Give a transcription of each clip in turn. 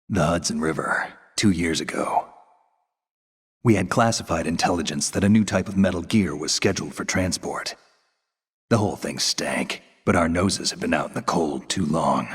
The Hudson River, 2 years ago. We had classified intelligence that a new type of metal gear was scheduled for transport. The whole thing stank, but our noses had been out in the cold too long.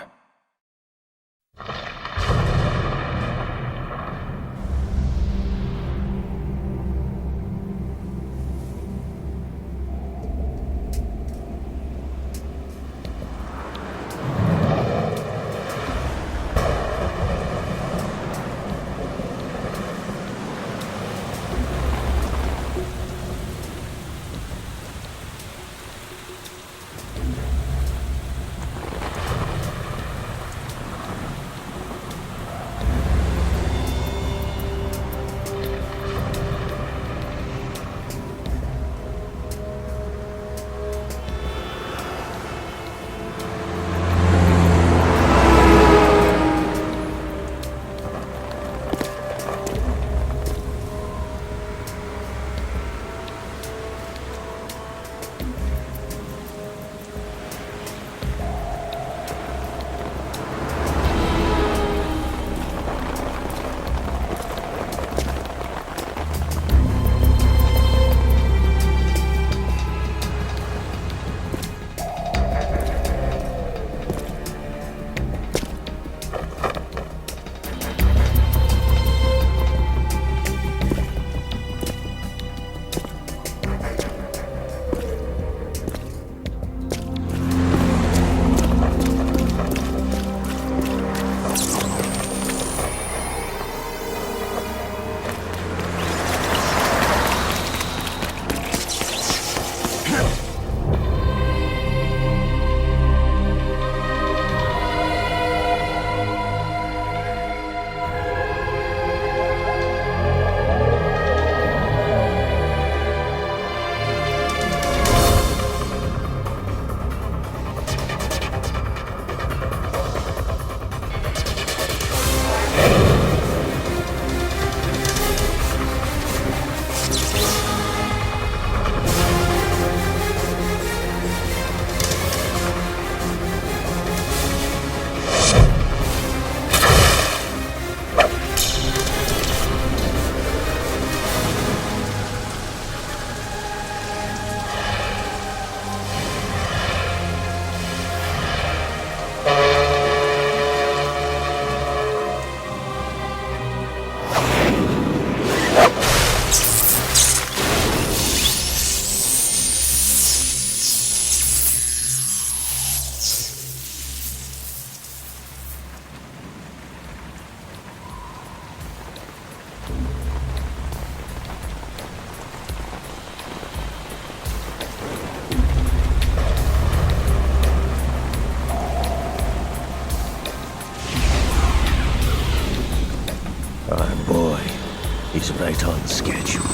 He's right on schedule.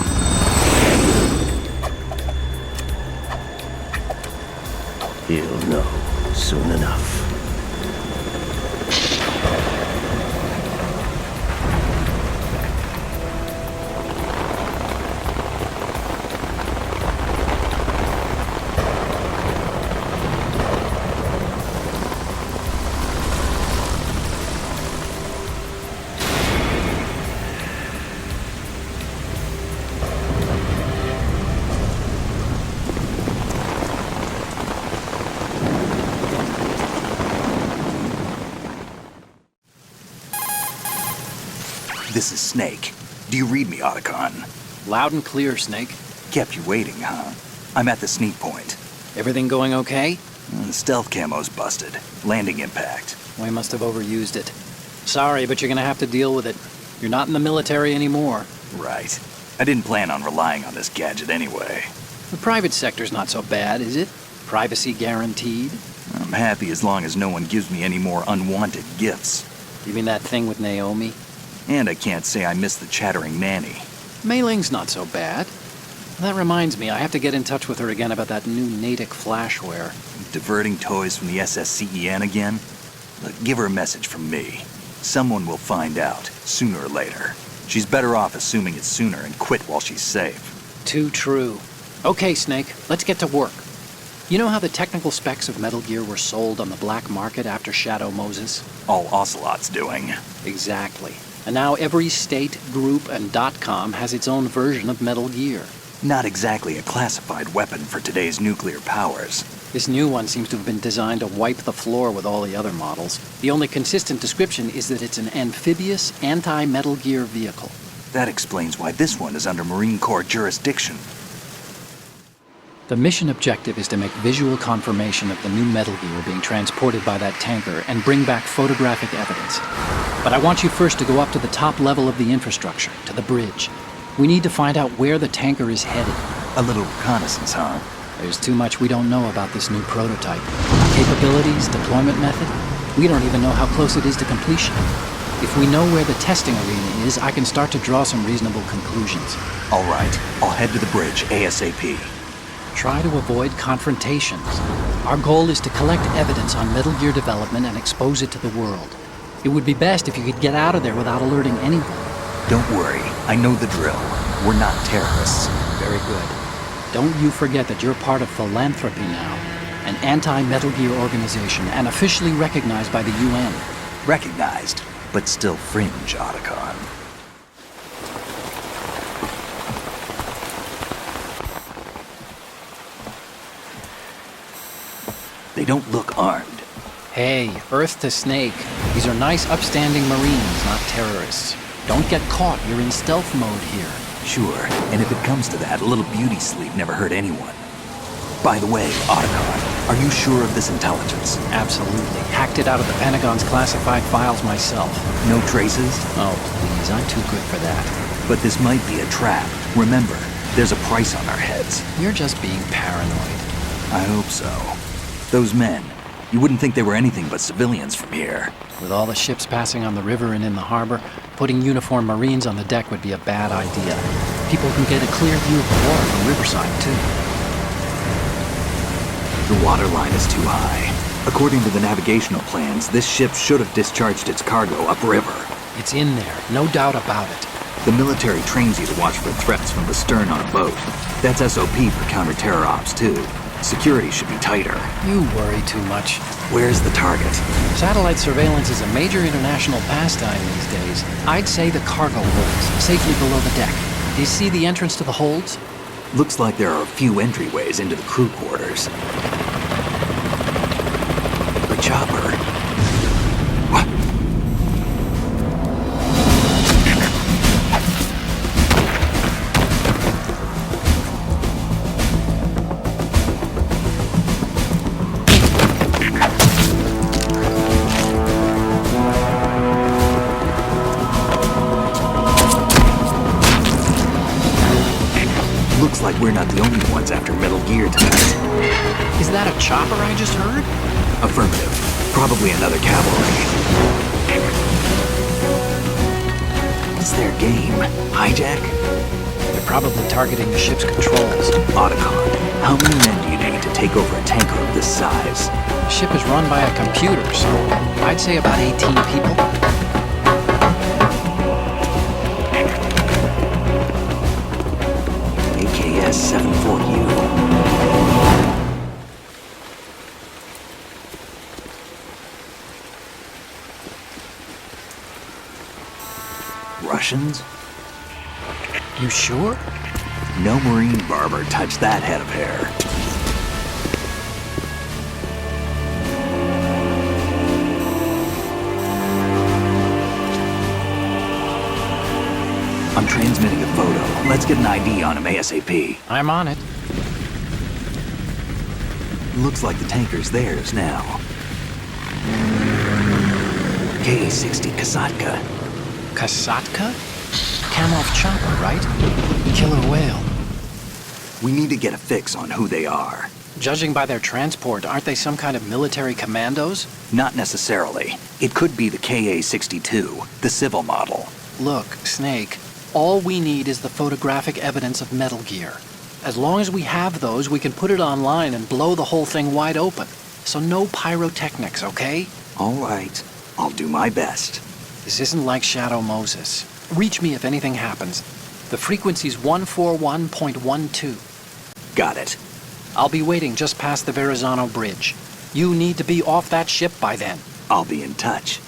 He'll know soon enough. This is Snake. Do you read me, Otacon? Loud and clear, Snake. Kept you waiting, huh? I'm at the sneak point. Everything going okay? The stealth camo's busted. Landing impact. We must have overused it. Sorry, but you're gonna have to deal with it. You're not in the military anymore. Right. I didn't plan on relying on this gadget anyway. The private sector's not so bad, is it? Privacy guaranteed? I'm happy as long as no one gives me any more unwanted gifts. You mean that thing with Naomi? And I can't say I miss the chattering nanny. Mei Ling's not so bad. That reminds me, I have to get in touch with her again about that new Natick flashware. Diverting toys from the SSCEN again? Look, give her a message from me. Someone will find out, sooner or later. She's better off assuming it's sooner and quit while she's safe. Too true. Okay, Snake, let's get to work. You know how the technical specs of Metal Gear were sold on the black market after Shadow Moses? All Ocelot's doing. Exactly. And now every state, group, and .com has its own version of Metal Gear. Not exactly a classified weapon for today's nuclear powers. This new one seems to have been designed to wipe the floor with all the other models. The only consistent description is that it's an amphibious, anti-Metal Gear vehicle. That explains why this one is under Marine Corps jurisdiction. The mission objective is to make visual confirmation of the new Metal Gear being transported by that tanker and bring back photographic evidence. But I want you first to go up to the top level of the infrastructure, to the bridge. We need to find out where the tanker is headed. A little reconnaissance, huh? There's too much we don't know about this new prototype. Capabilities, deployment method. We don't even know how close it is to completion. If we know where the testing arena is, I can start to draw some reasonable conclusions. All right, I'll head to the bridge ASAP. Try to avoid confrontations. Our goal is to collect evidence on Metal Gear development and expose it to the world. It would be best if you could get out of there without alerting anyone. Don't worry, I know the drill. We're not terrorists. Very good. Don't you forget that you're part of Philanthropy now, an anti-Metal Gear organization and officially recognized by the UN. Recognized, but still fringe, Otacon. They don't look armed. Hey, Earth to Snake. These are nice, upstanding Marines, not terrorists. Don't get caught. You're in stealth mode here. Sure, and if it comes to that, a little beauty sleep never hurt anyone. By the way, Otacon, are you sure of this intelligence? Absolutely. Hacked it out of the Pentagon's classified files myself. No traces? Oh, please, I'm too good for that. But this might be a trap. Remember, there's a price on our heads. You're just being paranoid. I hope so. Those men, you wouldn't think they were anything but civilians from here. With all the ships passing on the river and in the harbor, putting uniformed Marines on the deck would be a bad idea. People can get a clear view of the water from Riverside, too. The water line is too high. According to the navigational plans, this ship should have discharged its cargo upriver. It's in there, no doubt about it. The military trains you to watch for threats from the stern on a boat. That's SOP for counter-terror ops, too. Security should be tighter. You worry too much. Where's the target? Satellite surveillance is a major international pastime these days. I'd say the cargo holds, safely below the deck. Do you see the entrance to the holds? Looks like there are a few entryways into the crew quarters. The chopper. What? Looks like we're not the only ones after Metal Gear tonight. Is that a chopper I just heard? Affirmative. Probably another cavalry. What's their game? Hijack? They're probably targeting the ship's controls. Otacon, how many men do you need to take over a tanker of this size? The ship is run by a computer, so I'd say about 18 people. AKS-74U. Russians? You sure? No Marine barber touched that head of hair. I'm transmitting a photo. Let's get an ID on him ASAP. I'm on it. Looks like the tanker's theirs now. KA-60 Kasatka. Kasatka? Kamov chopper, right? Killer whale. We need to get a fix on who they are. Judging by their transport, aren't they some kind of military commandos? Not necessarily. It could be the KA-62, the civil model. Look, Snake, all we need is the photographic evidence of Metal Gear. As long as we have those, we can put it online and blow the whole thing wide open. So no pyrotechnics, okay? All right. I'll do my best. This isn't like Shadow Moses. Reach me if anything happens. The frequency's 141.12. Got it. I'll be waiting just past the Verrazano Bridge. You need to be off that ship by then. I'll be in touch.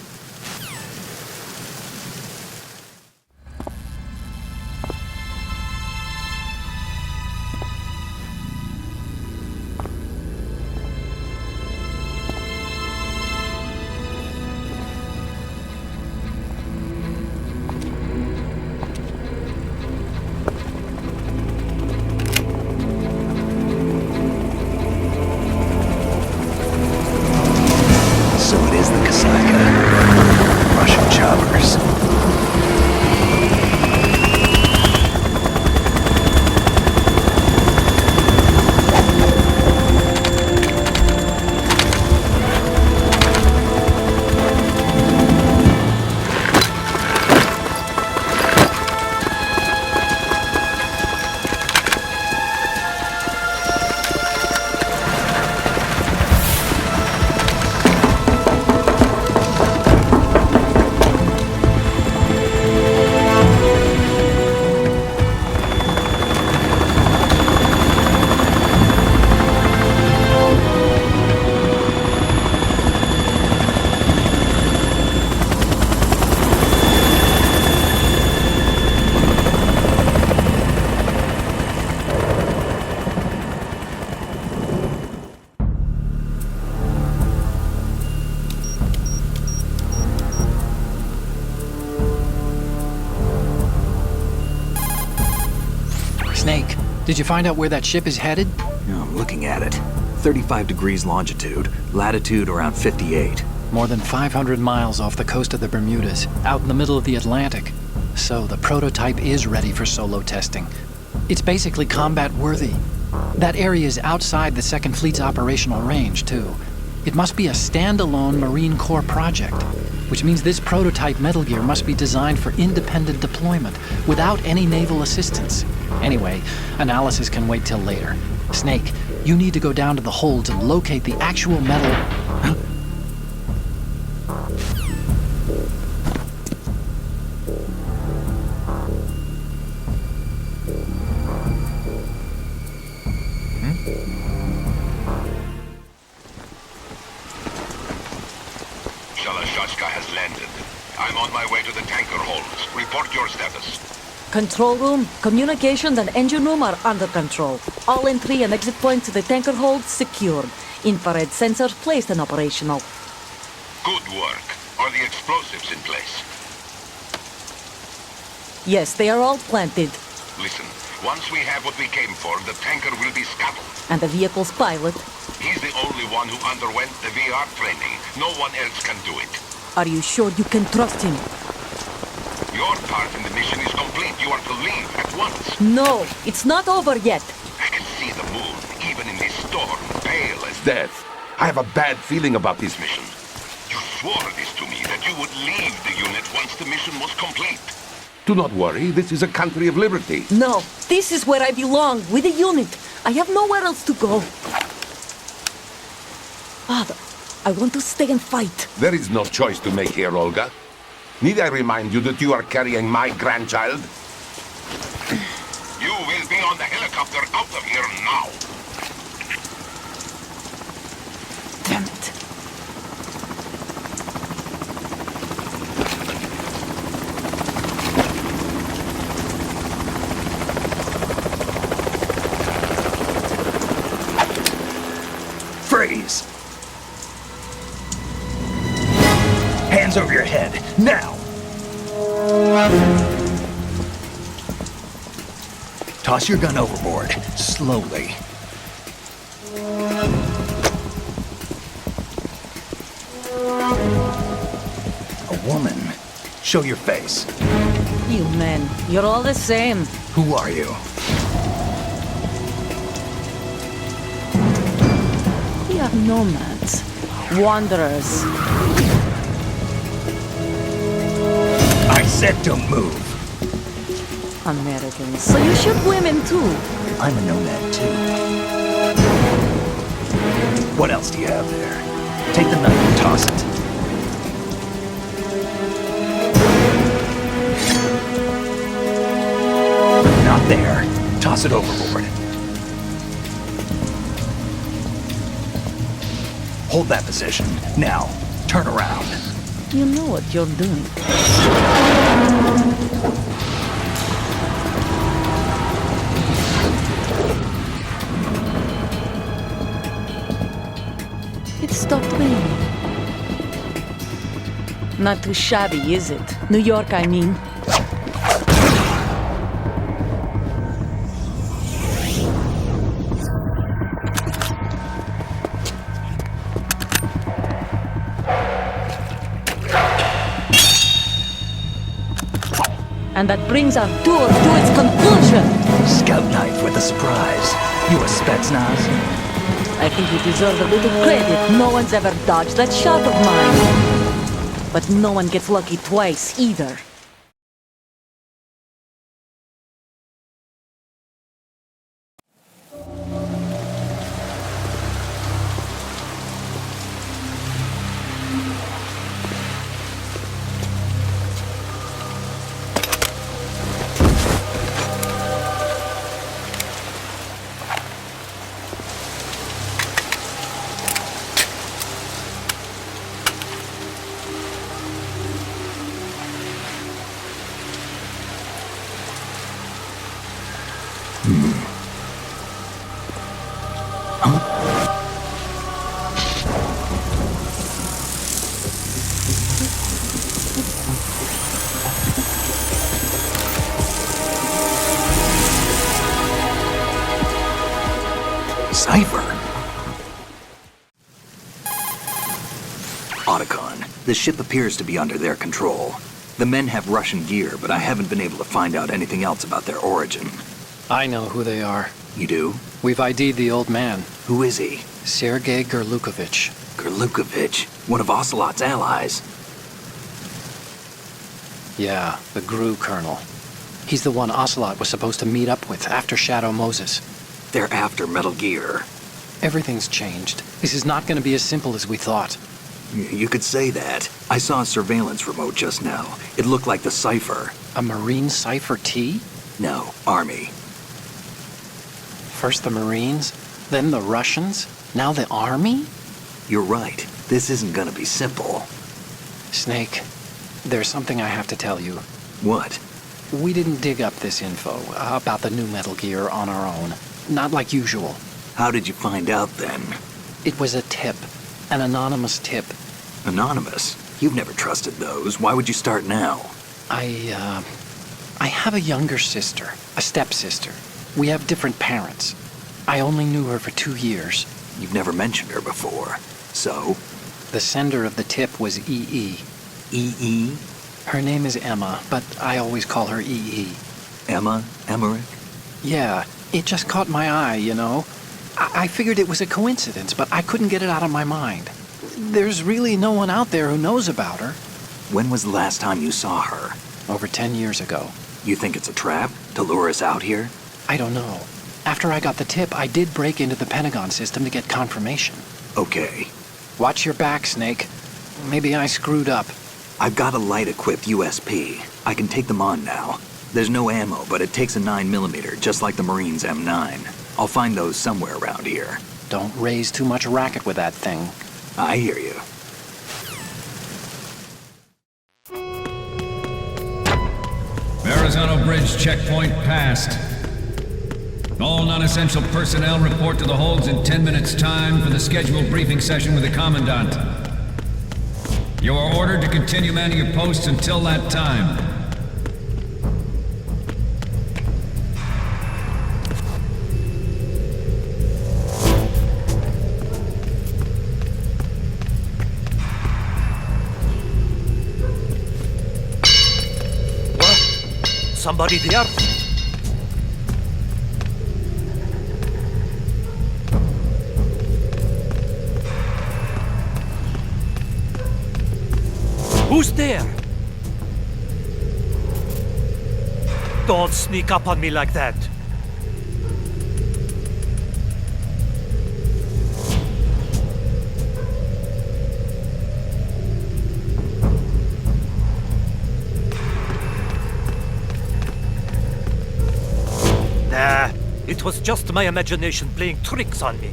Did you find out where that ship is headed? I'm looking at it. 35 degrees longitude, latitude around 58. More than 500 miles off the coast of the Bermudas, out in the middle of the Atlantic. So the prototype is ready for solo testing. It's basically combat-worthy. That area is outside the Second Fleet's operational range, too. It must be a standalone Marine Corps project, which means this prototype Metal Gear must be designed for independent deployment, without any naval assistance. Anyway, analysis can wait till later. Snake, you need to go down to the holds and locate the actual metal... has landed. I'm on my way to the tanker holds. Report your status. Control room, communications and engine room are under control. All entry and exit points to the tanker hold secured. Infrared sensors placed and operational. Good work. Are the explosives in place? Yes, they are all planted. Listen, once we have what we came for, the tanker will be scuttled. And the vehicle's pilot? He's the only one who underwent the VR training. No one else can do it. Are you sure you can trust him? Your part in the mission is complete. You are to leave at once. No, it's not over yet. I can see the moon, even in this storm, pale as death. I have a bad feeling about this mission. You swore this to me, that you would leave the unit once the mission was complete. Do not worry, this is a country of liberty. No, this is where I belong, with the unit. I have nowhere else to go. Father, I want to stay and fight. There is no choice to make here, Olga. Need I remind you that you are carrying my grandchild? You will be on the helicopter out of here now. Damn it. Freeze! Hands over your head, now! Toss your gun overboard, slowly. A woman. Show your face. You men, you're all the same. Who are you? We are nomads, wanderers. I said don't move. Americans, so you shoot women too. I'm a nomad too. What else do you have there? Take the knife and toss it. Not there. Toss it overboard. Hold that position. Now, turn around. You know what you're doing. It stopped raining. Not too shabby, is it? New York, I mean. And that brings our tour to its conclusion. Scout knife with a surprise. You a Spetsnaz? I think you deserve a little credit. No one's ever dodged that shot of mine. But no one gets lucky twice, either. Cipher. Otacon, the ship appears to be under their control. The men have Russian gear, but I haven't been able to find out anything else about their origin. I know who they are. You do? We've ID'd the old man, Who is he? Sergei Gerlukovich. Gerlukovich, one of Ocelot's allies. Yeah, the GRU colonel. He's the one Ocelot was supposed to meet up with after Shadow Moses. They're after Metal Gear. Everything's changed. This is not going to be as simple as we thought. You could say that. I saw a surveillance remote just now. It looked like the Cipher. A Marine Cipher T? No, Army. First the Marines, then the Russians, now the Army? You're right. This isn't gonna be simple. Snake, there's something I have to tell you. What? We didn't dig up this info about the new Metal Gear on our own. Not like usual. How did you find out then? It was a tip. An anonymous tip. Anonymous? You've never trusted those. Why would you start now? I have a younger sister, a stepsister. We have different parents. I only knew her for 2 years. You've never mentioned her before. So? The sender of the tip was EE. EE? Her name is Emma, but I always call her EE. Emma? Emmerich? Yeah, it just caught my eye, you know? I figured it was a coincidence, but I couldn't get it out of my mind. There's really no one out there who knows about her. When was the last time you saw her? Over 10 years ago. You think it's a trap? To lure us out here? I don't know. After I got the tip, I did break into the Pentagon system to get confirmation. Okay. Watch your back, Snake. Maybe I screwed up. I've got a light-equipped USP. I can take them on now. There's no ammo, but it takes a 9mm, just like the Marines' M9. I'll find those somewhere around here. Don't raise too much racket with that thing. I hear you. Verrazano Bridge checkpoint passed. All non-essential personnel report to the holds in 10 minutes' time for the scheduled briefing session with the Commandant. You are ordered to continue manning your posts until that time. Somebody there? Who's there? Don't sneak up on me like that. Nah, it was just my imagination playing tricks on me.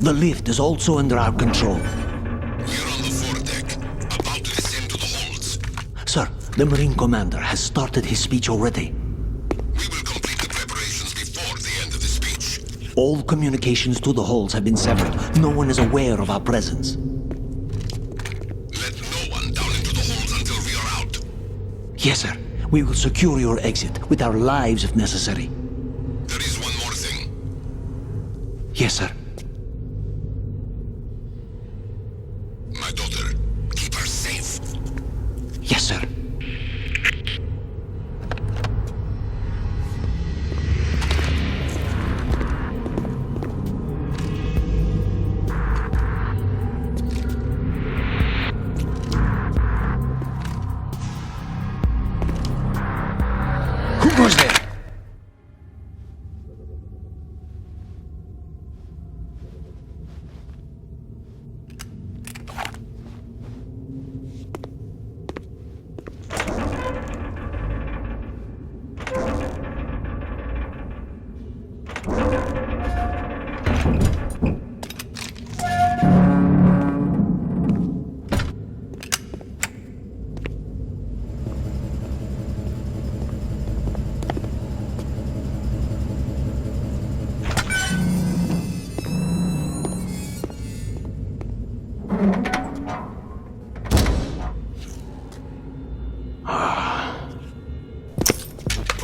The lift is also under our control. We're on the foredeck, about to descend to the holds. Sir, the Marine Commander has started his speech already. We will complete the preparations before the end of the speech. All communications to the holds have been severed. No one is aware of our presence. Let no one down into the holds until we are out. Yes, sir. We will secure your exit, with our lives if necessary. There is one more thing. Yes, sir. My daughter, keep her safe. Yes, sir. Who goes there?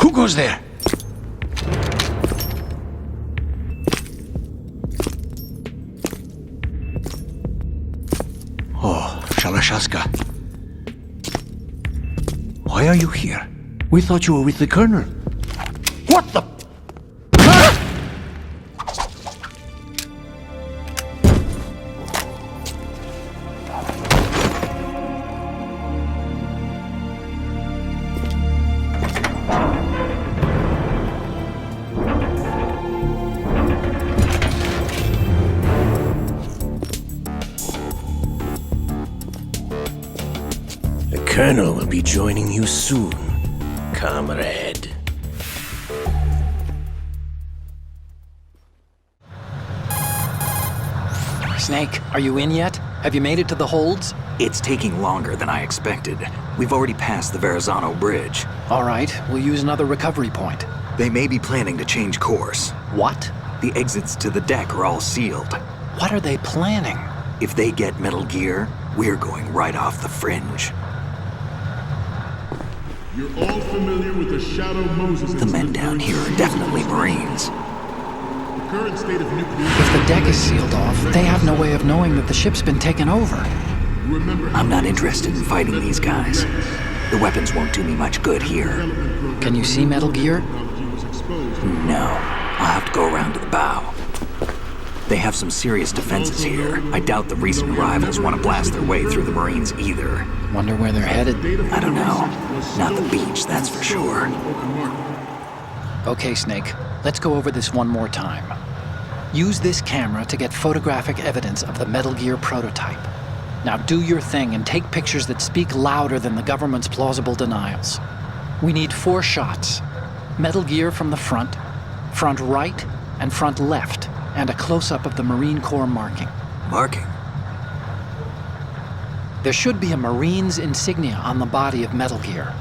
Who goes there? Oh, Shalashaska. Why are you here? We thought you were with the Colonel. What the... The Colonel will be joining you soon, comrade. Snake, are you in yet? Have you made it to the holds? It's taking longer than I expected. We've already passed the Verrazano Bridge. All right, we'll use another recovery point. They may be planning to change course. What? The exits to the deck are all sealed. What are they planning? If they get Metal Gear, we're going right off the fringe. You're all familiar with the Shadow Moses The men down here are definitely Marines. The current state of nuclear... If the deck is sealed off, they have no way of knowing that the ship's been taken over. Remember, I'm not interested in fighting these guys. The weapons won't do me much good here. Can you see Metal Gear? No, I'll have to go around to the bow. They have some serious defenses here. I doubt the recent arrivals want to blast their way through the Marines either. Wonder where they're headed. I don't know. Not the beach, that's for sure. Okay, Snake, let's go over this one more time. Use this camera to get photographic evidence of the Metal Gear prototype. Now do your thing and take pictures that speak louder than the government's plausible denials. We need 4 shots. Metal Gear from the front right, and front left, and a close-up of the Marine Corps marking. Marking? There should be a Marine's insignia on the body of Metal Gear.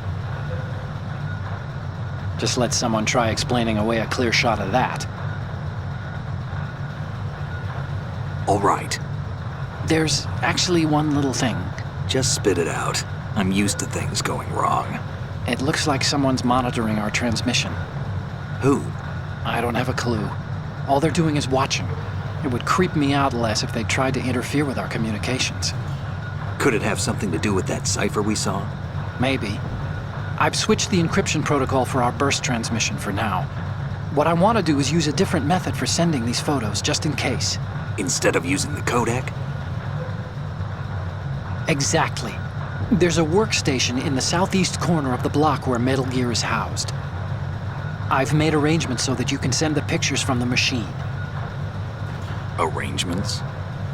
Just let someone try explaining away a clear shot of that. All right. There's actually one little thing. Just spit it out. I'm used to things going wrong. It looks like someone's monitoring our transmission. Who? I don't have a clue. All they're doing is watching. It would creep me out less if they tried to interfere with our communications. Could it have something to do with that cipher we saw? Maybe. I've switched the encryption protocol for our burst transmission for now. What I want to do is use a different method for sending these photos, just in case. Instead of using the codec? Exactly. There's a workstation in the southeast corner of the block where Metal Gear is housed. I've made arrangements so that you can send the pictures from the machine. Arrangements?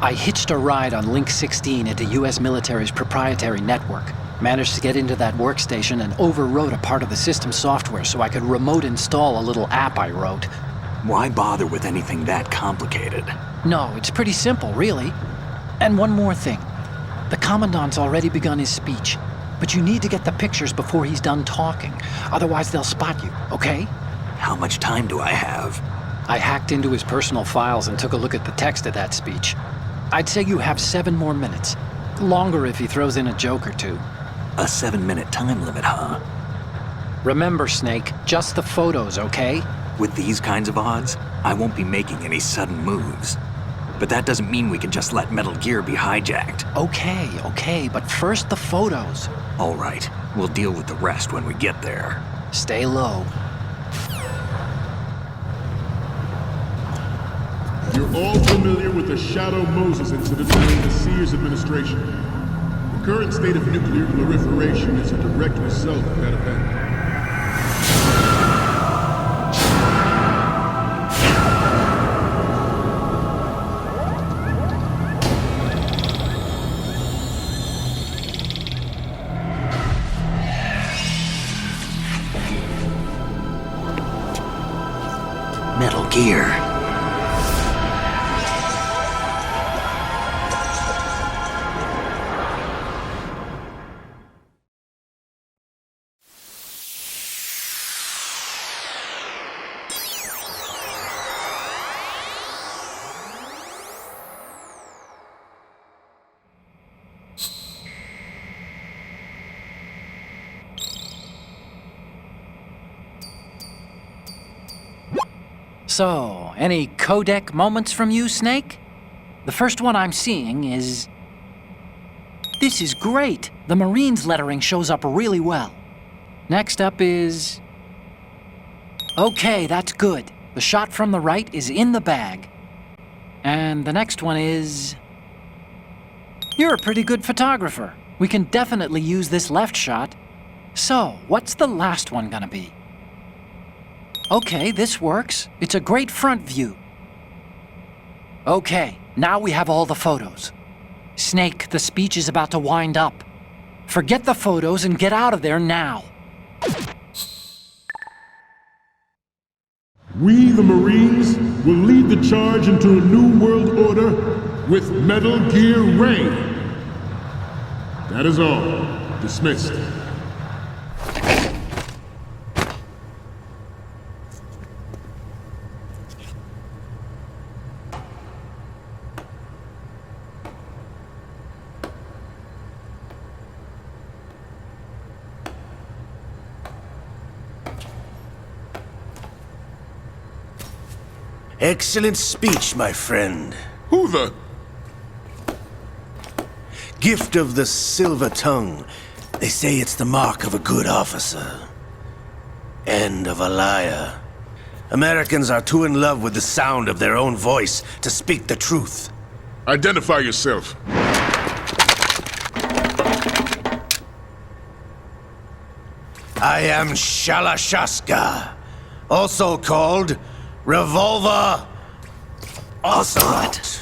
I hitched a ride on Link 16 into US military's proprietary network. Managed to get into that workstation and overwrote a part of the system software so I could remote install a little app I wrote. Why bother with anything that complicated? No, it's pretty simple, really. And one more thing. The Commandant's already begun his speech, but you need to get the pictures before he's done talking. Otherwise, they'll spot you, okay? How much time do I have? I hacked into his personal files and took a look at the text of that speech. I'd say you have 7 more minutes. Longer if he throws in a joke or two. A 7-minute time limit, huh? Remember, Snake, just the photos, okay? With these kinds of odds, I won't be making any sudden moves. But that doesn't mean we can just let Metal Gear be hijacked. Okay, but first the photos. All right, we'll deal with the rest when we get there. Stay low. You're all familiar with the Shadow Moses incident during the Sears administration. The current state of nuclear proliferation is a direct result of that event. Metal Gear. So, any codec moments from you, Snake? The first one I'm seeing is... This is great! The Marines lettering shows up really well. Next up is... Okay, that's good. The shot from the right is in the bag. And the next one is... You're a pretty good photographer. We can definitely use this left shot. So, what's the last one gonna be? Okay, this works. It's a great front view. Okay, now we have all the photos. Snake, the speech is about to wind up. Forget the photos and get out of there now. We, the Marines, will lead the charge into a new world order with Metal Gear Ray. That is all. Dismissed. Excellent speech, my friend. Who the... Gift of the silver tongue. They say it's the mark of a good officer. And of a liar. Americans are too in love with the sound of their own voice to speak the truth. Identify yourself. I am Shalashaska, also called Revolver Ocelot.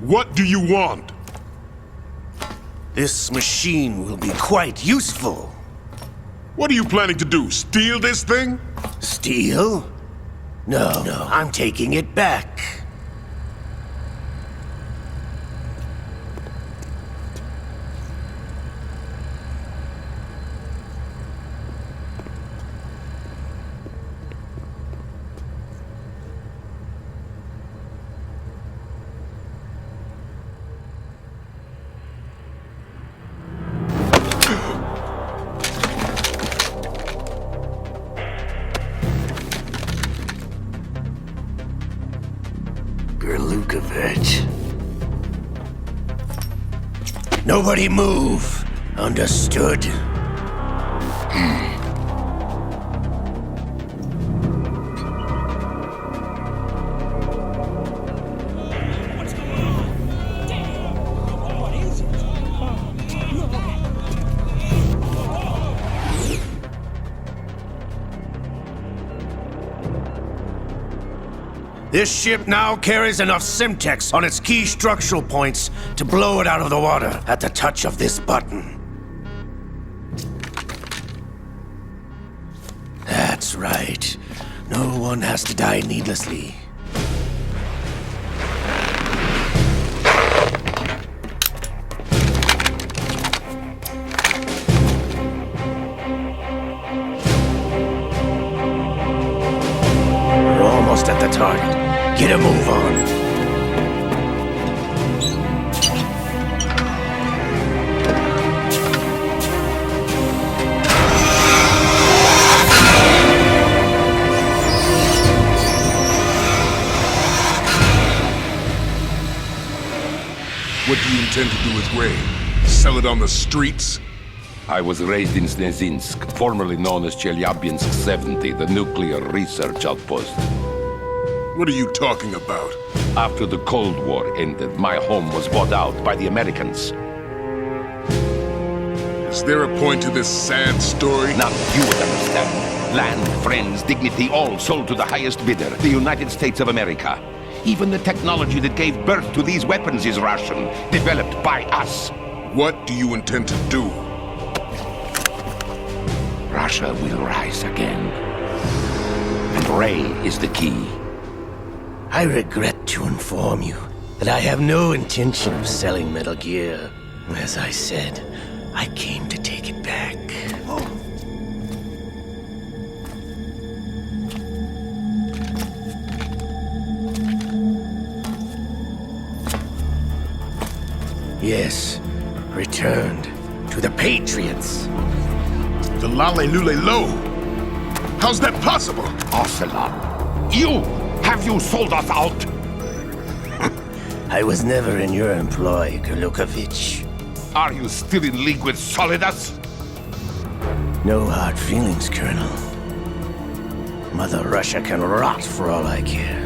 What do you want? This machine will be quite useful. What are you planning to do? Steal this thing? Steal? No, I'm taking it back. Nobody move. Understood? This ship now carries enough Simtex on its key structural points to blow it out of the water at the touch of this button. That's right. No one has to die needlessly. We're almost at the target. Get a move on. What do you intend to do with Ray? Sell it on the streets? I was raised in Snezinsk, formerly known as Chelyabinsk 70, the nuclear research outpost. What are you talking about? After the Cold War ended, my home was bought out by the Americans. Is there a point to this sad story? Now you would understand. Land, friends, dignity, all sold to the highest bidder, the United States of America. Even the technology that gave birth to these weapons is Russian, developed by us. What do you intend to do? Russia will rise again. And Ray is the key. I regret to inform you that I have no intention of selling Metal Gear. As I said, I came to take it back. Yes, returned to the Patriots. The Lale Lule Lo? How's that possible? Ocelot, have you sold us out? I was never in your employ, Golukovich. Are you still in league with Solidus? No hard feelings, Colonel. Mother Russia can rot for all I care.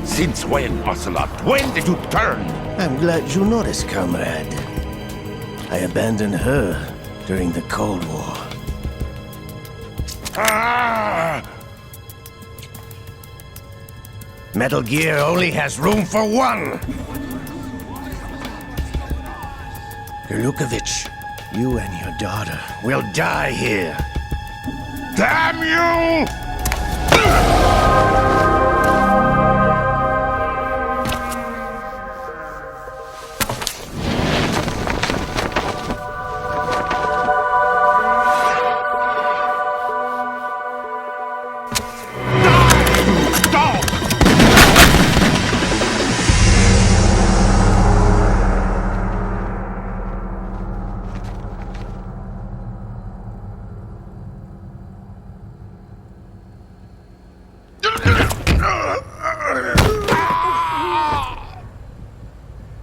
Since when, Ocelot? When did you turn? I'm glad you noticed, comrade. I abandoned her during the Cold War. Ah! Metal Gear only has room for one! Golukovich, you and your daughter will die here. Damn you!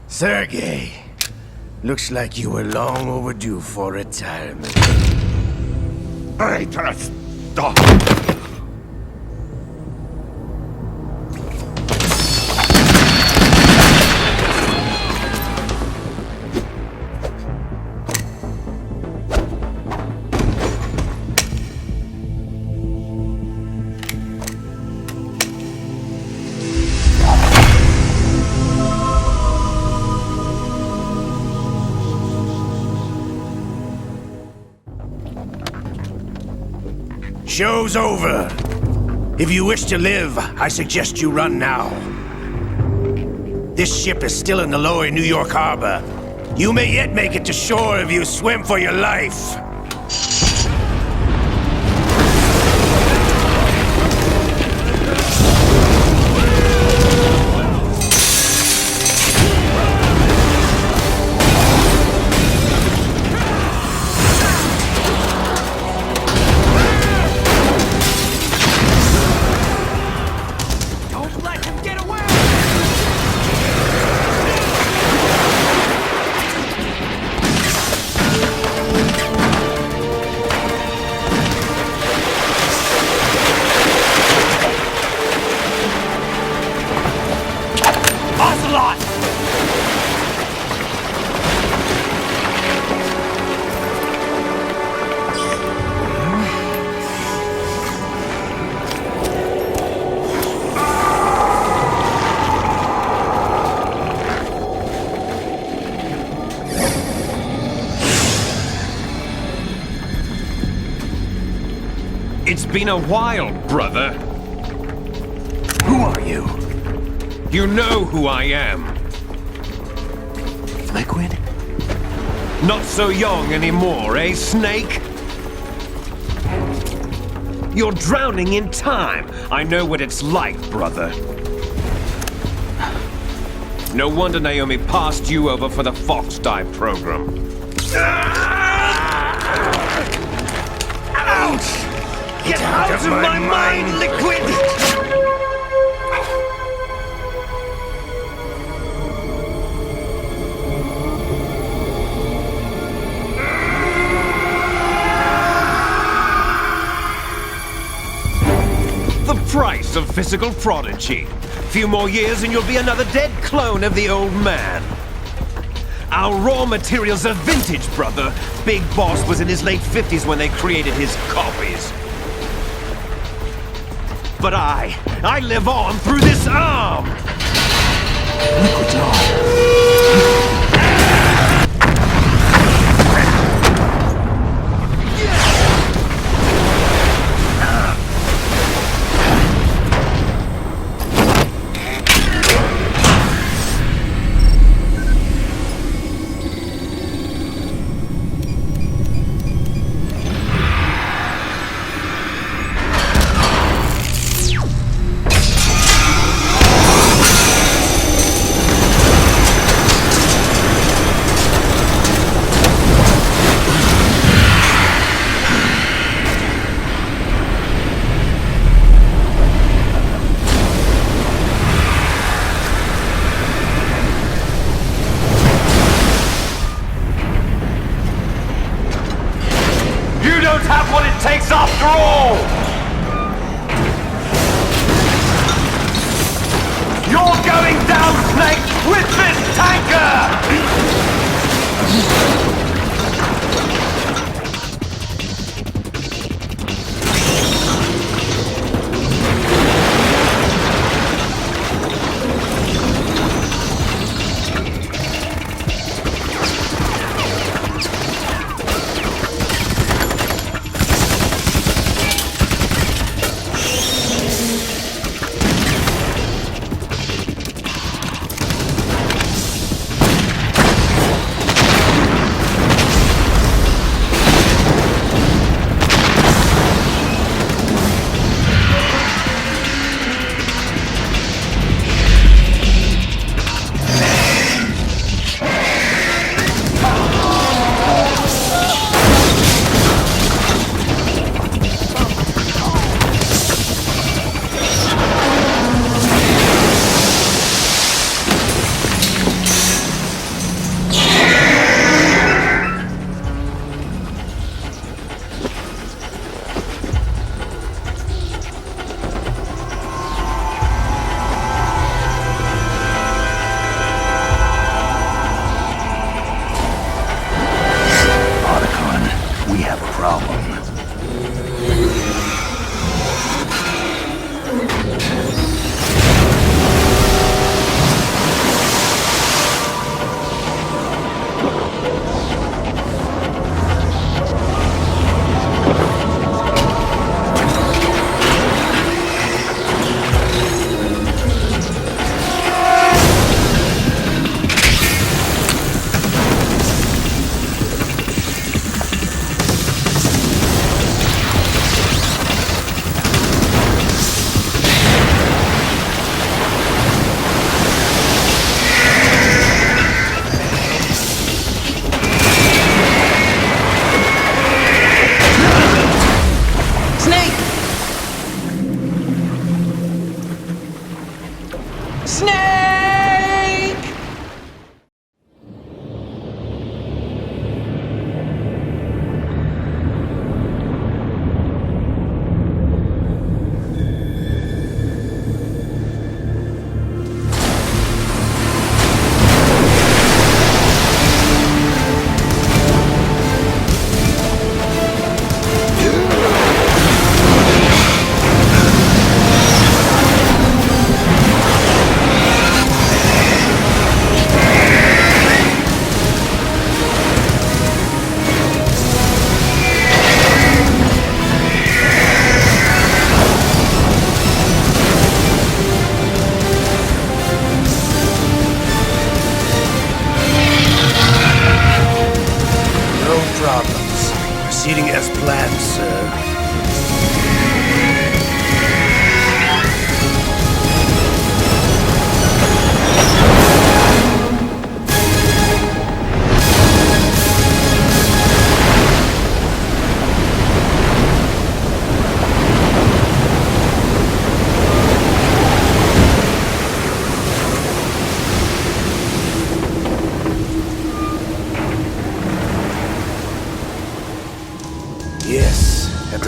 Sergei, looks like you were long overdue for retirement. Traitorous dog! Show's over. If you wish to live, I suggest you run now. This ship is still in the lower New York harbor. You may yet make it to shore if you swim for your life. been a while, brother. Who are you? You know who I am. Liquid? Not so young anymore, eh, Snake? You're drowning in time. I know what it's like, brother. No wonder Naomi passed you over for the Fox Dive program. Ouch! Get out of my mind, Liquid! The price of physical prodigy. Few more years and you'll be another dead clone of the old man. Our raw materials are vintage, brother. Big Boss was in his late 50s when they created his copies. But I live on through this arm! Liquid's arm.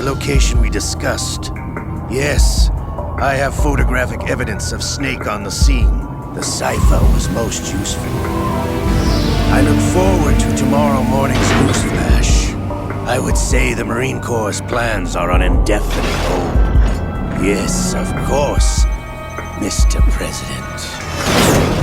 location we discussed. Yes, I have photographic evidence of Snake on the scene. The cipher was most useful. I look forward to tomorrow morning's newsflash. I would say the Marine Corps' plans are on indefinite hold. Yes, of course, Mr. President.